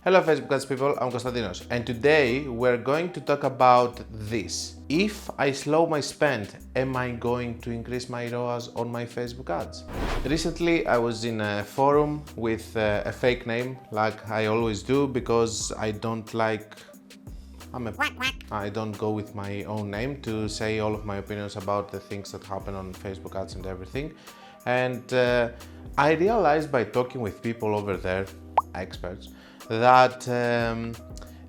Hello Facebook ads people, I'm Konstantinos and today we're going to talk about this. If I slow my spend, am I going to increase my ROAS on my Facebook ads? Recently I was in a forum with a fake name like I always do because I don't go with my own name to say all of my opinions about the things that happen on Facebook ads and everything. And I realized by talking with people over there, experts, that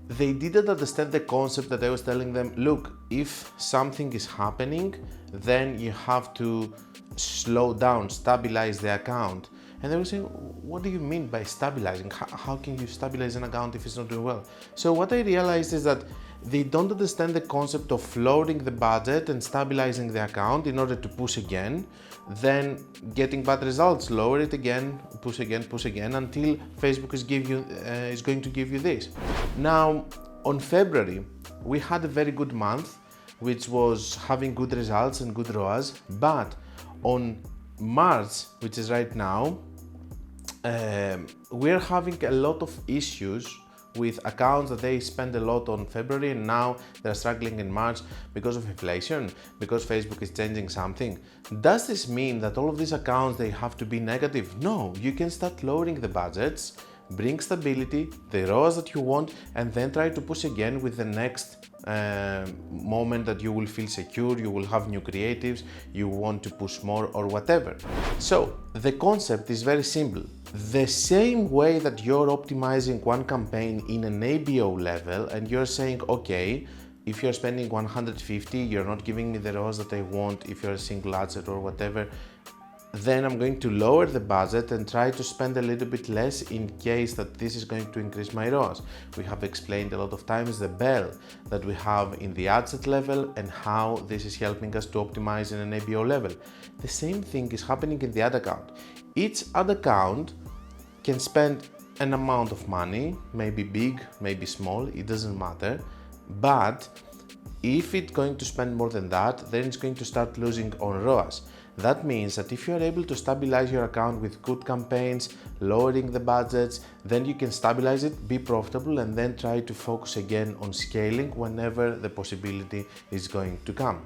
they didn't understand the concept that I was telling them. Look, if something is happening, then you have to slow down, stabilize the account. And they were saying, what do you mean by stabilizing? How can you stabilize an account if it's not doing well? So what I realized is that they don't understand the concept of lowering the budget and stabilizing the account in order to push again, then getting bad results, lower it again, push again until Facebook is going to give you this. Now, on February, we had a very good month, which was having good results and good ROAS, but on March, which is right now, we're having a lot of issues with accounts that they spend a lot on February and now they're struggling in March because of inflation, because Facebook is changing something. Does this mean that all of these accounts, they have to be negative? No, you can start lowering the budgets, bring stability, the ROAS that you want, and then try to push again with the next moment that you will feel secure, you will have new creatives, you want to push more or whatever. So the concept is very simple. The same way that you're optimizing one campaign in an ABO level and you're saying, okay, if you're spending 150, you're not giving me the ROAS that I want if you're a single ad set or whatever, then I'm going to lower the budget and try to spend a little bit less in case that this is going to increase my ROAS. We have explained a lot of times the bell that we have in the ad set level and how this is helping us to optimize in an ABO level. The same thing is happening in the ad account. Each ad account can spend an amount of money, maybe big, maybe small, it doesn't matter, but if it's going to spend more than that, then it's going to start losing on ROAS. That means that if you are able to stabilize your account with good campaigns, lowering the budgets, then you can stabilize it, be profitable, and then try to focus again on scaling whenever the possibility is going to come.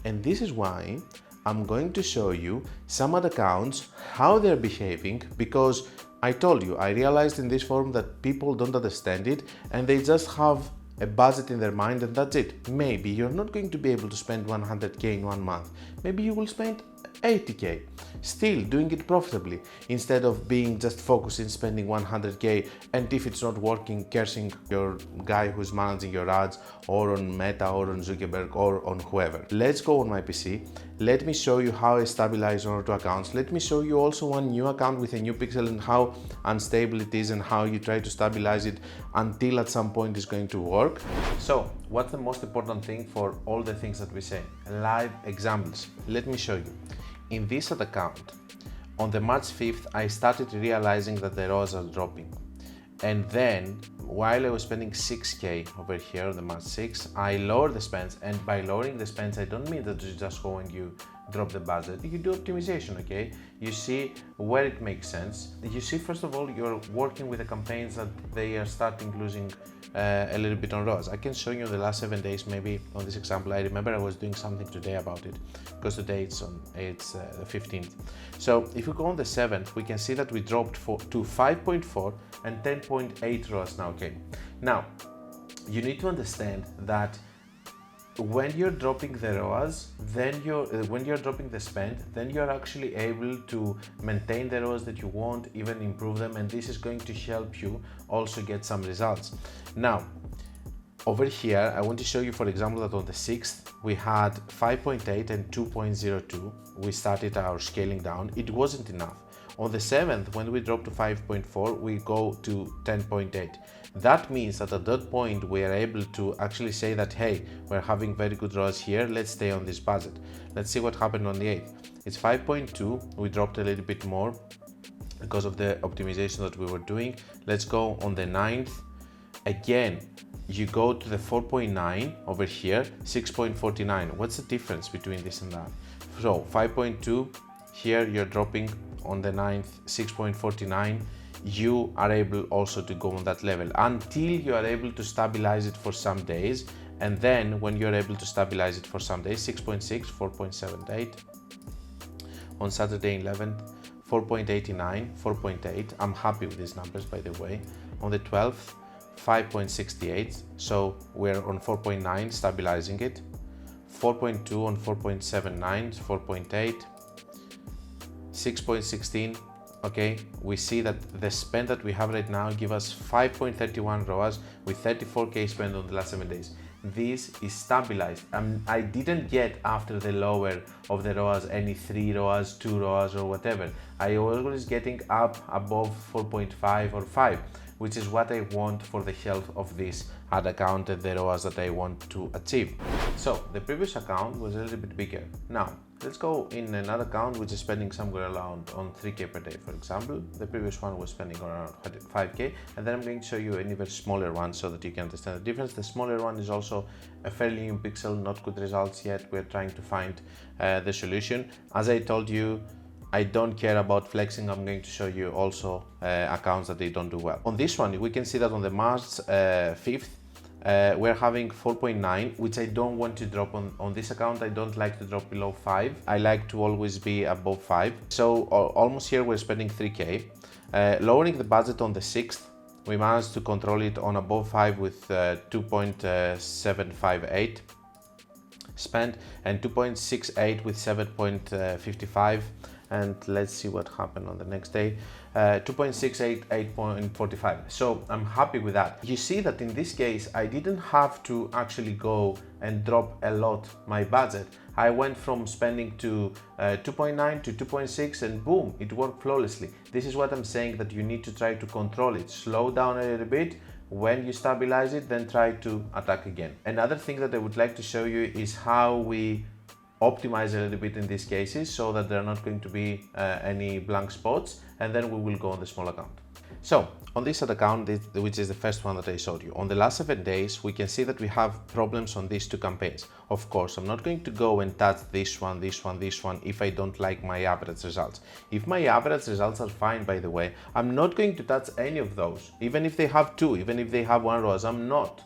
And this is why I'm going to show you some ad accounts, how they're behaving, because I told you, I realized in this forum that people don't understand it and they just have a budget in their mind and that's it. Maybe you're not going to be able to spend 100k in 1 month. Maybe you will spend 80k, still doing it profitably, instead of being just focused in spending 100k and if it's not working, cursing your guy who's managing your ads or on Meta or on Zuckerberg or on whoever. Let's go on my PC. Let me show you how I stabilize one or two accounts. Let me show you also one new account with a new pixel and how unstable it is and how you try to stabilize it until at some point it's going to work. So, what's the most important thing for all the things that we say? Live examples. Let me show you. In this ad account, on the March 5th, I started realizing that the ROAS are dropping. And then, while I was spending 6k over here on the March 6th, I lowered the spends, and by lowering the spends, I don't mean that you just go and you drop the budget. You do optimization, okay? You see where it makes sense. You see, first of all, you're working with the campaigns that they are starting losing a little bit on ROAS. I can show you the last 7 days, maybe on this example. I remember I was doing something today about it because today it's the 15th. So if we go on the 7th, we can see that we dropped to 5.4 and 10.8 ROAS now, okay? Now, you need to understand that when you're dropping the ROAS, then when you're dropping the spend, then you're actually able to maintain the ROAS that you want, even improve them, and this is going to help you also get some results. Now, over here, I want to show you, for example, that on the 6th, we had 5.8 and 2.02. We started our scaling down. It wasn't enough. On the 7th, when we drop to 5.4, we go to 10.8. That means that at that point, we are able to actually say that, hey, we're having very good ROAS here, let's stay on this budget. Let's see what happened on the 8th. It's 5.2, we dropped a little bit more because of the optimization that we were doing. Let's go on the 9th. Again, you go to the 4.9 over here, 6.49. What's the difference between this and that? So 5.2, here you're dropping on the 9th, 6.49. you are able also to go on that level until you are able to stabilize it for some days. And then when you're able to stabilize it for some days, 6.6, 4.78, on Saturday 11th, 4.89, 4.8. I'm happy with these numbers, by the way. On the 12th, 5.68, so we're on 4.9, stabilizing it. 4.2 on 4.79, 4.8, 6.16. Okay, we see that the spend that we have right now give us 5.31 ROAS with 34k spent on the last 7 days. This is stabilized. I didn't get after the lower of the ROAS any 3 ROAS, 2 ROAS or whatever. I always getting up above 4.5 or 5, which is what I want for the health of this ad account and the ROAS that I want to achieve. So the previous account was a little bit bigger. Now let's go in another account which is spending somewhere around on 3k per day, for example. The previous one was spending around 5k, and then I'm going to show you an even smaller one so that you can understand the difference. The smaller one is also a fairly new pixel, not good results yet. We're trying to find the solution. As I told you, I don't care about flexing. I'm going to show you also accounts that they don't do well. On this one, we can see that on the March 5th, we're having 4.9, which I don't want to drop on this account. I don't like to drop below 5. I like to always be above 5. So almost here we're spending 3k. Lowering the budget on the 6th, we managed to control it on above 5 with 2.758 spent and 2.68 with 7.55. And let's see what happened on the next day. 2.68, 8.45. So I'm happy with that. You see that in this case, I didn't have to actually go and drop a lot my budget. I went from spending to 2.9 to 2.6 and boom, it worked flawlessly. This is what I'm saying, that you need to try to control it. Slow down a little bit. When you stabilize it, then try to attack again. Another thing that I would like to show you is how we optimize a little bit in these cases so that there are not going to be any blank spots, and then we will go on the small account. So on this ad account, which is the first one that I showed you, on the last 7 days, we can see that we have problems on these 2 campaigns. Of course, I'm not going to go and touch this one if I don't like my average results. If my average results are fine, by the way, I'm not going to touch any of those. Even if they have 2, even if they have 1 ROAS, I'm not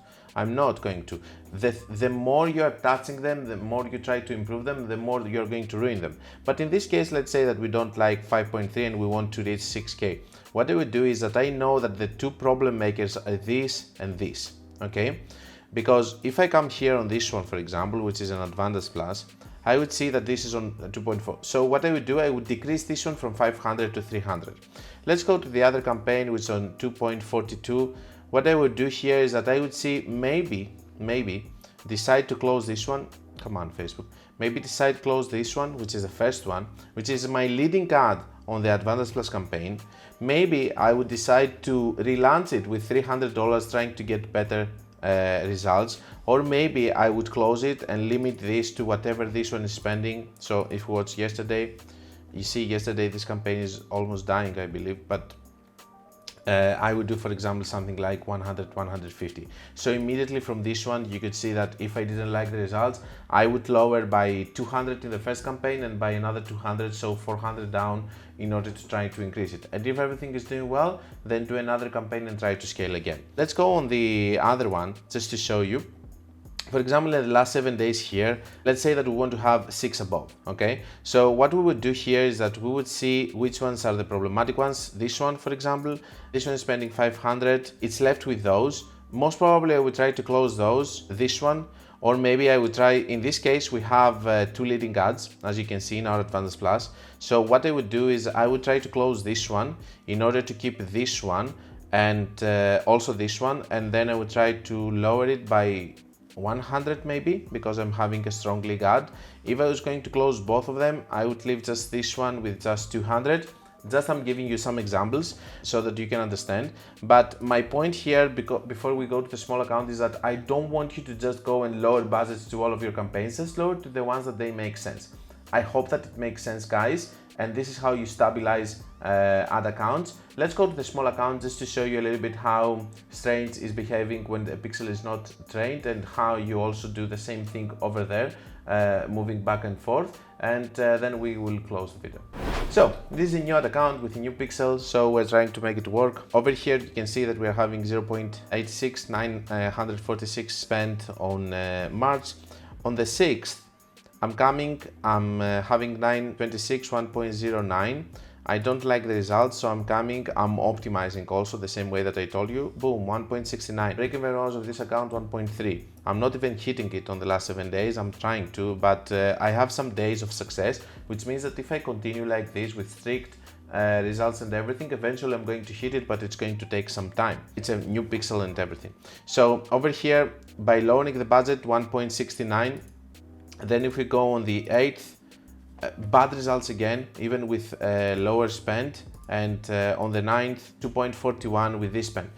going to. The more you are touching them, the more you try to improve them, the more you're going to ruin them. But in this case, let's say that we don't like 5.3 and we want to reach 6k. What I would do is that I know that the 2 problem makers are this and this, okay? Because if I come here on this one, for example, which is an Advantage Plus, I would see that this is on 2.4. So what I would do, I would decrease this one from 500 to 300. Let's go to the other campaign, which is on 2.42. What I would do here is that I would see maybe decide to close this one. Come on, Facebook. Maybe decide to close this one, which is the first one, which is my leading ad on the Advantage Plus campaign. Maybe I would decide to relaunch it with $300 trying to get better results, or maybe I would close it and limit this to whatever this one is spending. So if you watch yesterday, you see yesterday this campaign is almost dying, I believe, but I would do, for example, something like 100, 150. So immediately from this one, you could see that if I didn't like the results, I would lower by 200 in the first campaign and by another 200, so 400 down in order to try to increase it. And if everything is doing well, then do another campaign and try to scale again. Let's go on the other one just to show you. For example, in the last 7 days here, let's say that we want to have 6 above, okay? So what we would do here is that we would see which ones are the problematic ones. This one, for example, this one is spending 500. It's left with those. Most probably I would try to close those, this one, or maybe I would try, in this case, we have 2 leading ads, as you can see in our Advantage Plus. So what I would do is I would try to close this one in order to keep this one and also this one, and then I would try to lower it by 100 maybe, because I'm having a strong league ad. If I was going to close both of them, I would leave just this one with just 200. Just I'm giving you some examples so that you can understand. But my point here, before we go to the small account, is that I don't want you to just go and lower budgets to all of your campaigns. Just lower to the ones that they make sense. I hope that it makes sense, guys. And this is how you stabilize ad accounts. Let's go to the small account just to show you a little bit how Strange is behaving when the pixel is not trained, and how you also do the same thing over there, moving back and forth, and then we will close the video. So this is a new ad account with a new pixel, so we're trying to make it work. Over here you can see that we're having 0.86,946 spent on March. On the 6th, I'm having 926, 1.09. I don't like the results, so I'm optimizing also the same way that I told you. Boom, 1.69. Break-even hours of this account, 1.3. I'm not even hitting it on the last 7 days. I'm trying to, but I have some days of success, which means that if I continue like this with strict results and everything, eventually I'm going to hit it, but it's going to take some time. It's a new pixel and everything. So over here, by lowering the budget, 1.69. Then if we go on the 8th, bad results again, even with lower spend, and on the 9th, 2.41 with this spend.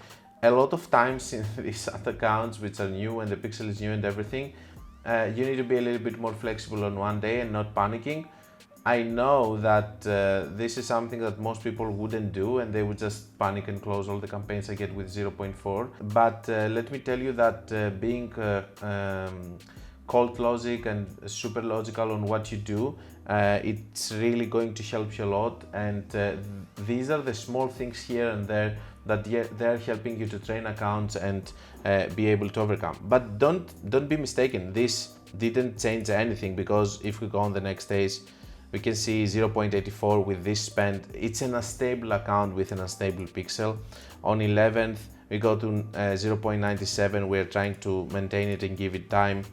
A lot of times in these ad accounts, which are new and the pixel is new and everything, you need to be a little bit more flexible on one day and not panicking. I know that this is something that most people wouldn't do, and they would just panic and close all the campaigns I get with 0.4. But let me tell you that being cold logic and super logical on what you do, it's really going to help you a lot. And these are the small things here and there that they're helping you to train accounts and be able to overcome. But don't be mistaken, this didn't change anything, because if we go on the next days, we can see 0.84 with this spend. It's an unstable account with an unstable pixel. On 11th, we go to 0.97. We're trying to maintain it and give it time.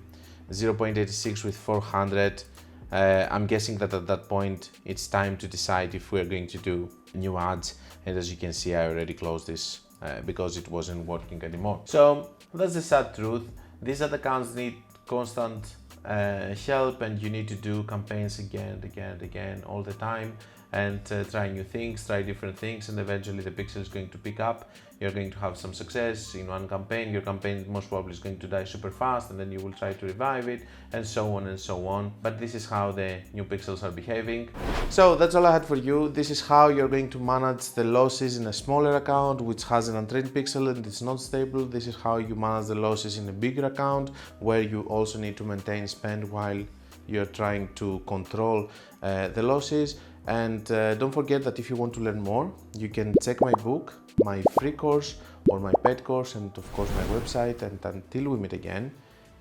0.86 with 400. I'm guessing that at that point it's time to decide if we're going to do new ads, and as you can see I already closed this because it wasn't working anymore. So that's the sad truth. These ad accounts need constant help, and you need to do campaigns again and again all the time, and try new things, try different things, and eventually the pixel is going to pick up. You're going to have some success in one campaign. Your campaign most probably is going to die super fast, and then you will try to revive it, and so on and so on. But this is how the new pixels are behaving. So that's all I had for you. This is how you're going to manage the losses in a smaller account which has an untrained pixel and it's not stable. This is how you manage the losses in a bigger account where you also need to maintain spend while you're trying to control the losses. And don't forget that if you want to learn more, you can check my book, my free course, or my paid course, and of course my website. And until we meet again,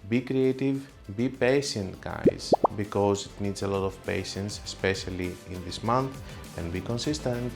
be creative, be patient guys, because it needs a lot of patience, especially in this month, and be consistent.